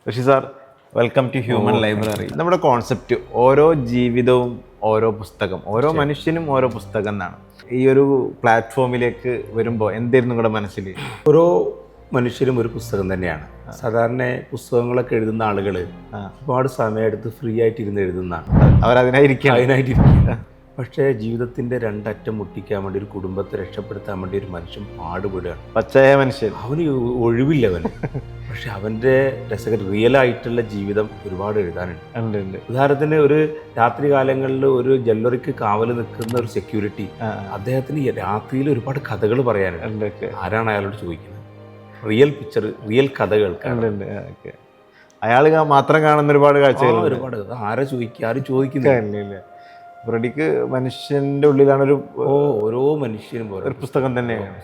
Rishi sir, welcome to human library. നമ്മുടെ concept ഓരോ ജീവിതവും ഓരോ പുസ്തകം, ഓരോ മനുഷ്യനും ഓരോ പുസ്തകം എന്നാണ്. ഈ ഒരു പ്ലാറ്റ്ഫോമിലേക്ക് വരുമ്പോൾ എന്തായിരുന്നു നിങ്ങളുടെ മനസ്സിൽ? ഓരോ മനുഷ്യരും ഒരു പുസ്തകം തന്നെയാണ്. സാധാരണ പുസ്തകങ്ങളൊക്കെ എഴുതുന്ന ആളുകൾ ഒരുപാട് സമയമെടുത്ത് ഫ്രീ ആയിട്ട് ഇരുന്ന് എഴുതുന്നതാണ്. അതിനായിട്ടിരിക്കുക. പക്ഷേ ജീവിതത്തിൻ്റെ രണ്ടറ്റം മുട്ടിക്കാൻ വേണ്ടി, ഒരു കുടുംബത്തെ രക്ഷപ്പെടുത്താൻ വേണ്ടി ഒരു മനുഷ്യൻ പാടുപെടുകയാണ്. പച്ചയായ മനുഷ്യൻ, അവന് ഒഴിവില്ല അവന്. പക്ഷെ അവൻ്റെ റിയൽ ആയിട്ടുള്ള ജീവിതം ഒരുപാട് എഴുതാനുണ്ട്. ഉദാഹരണത്തിന് ഒരു രാത്രി കാലങ്ങളിൽ ഒരു ജ്വല്ലറിക്ക് കാവൽ നിൽക്കുന്ന ഒരു സെക്യൂരിറ്റി, അദ്ദേഹത്തിന് രാത്രിയിൽ ഒരുപാട് കഥകൾ പറയാനുണ്ട്. ആരാണ് അയാളോട് ചോദിക്കുന്നത്? റിയൽ പിക്ചർ, റിയൽ കഥകൾ. അയാൾ മാത്രം കാണുന്ന ഒരുപാട് കാഴ്ചകൾ, ഒരുപാട്. ആരാ ചോദിക്കുക? ആരും ചോദിക്കുന്നില്ല. ബ്രഡിക്ക് മനുഷ്യന്റെ ഉള്ളിലാണ് ഓരോ മനുഷ്യനും ഒരു പുസ്തകം തന്നെയാണ്.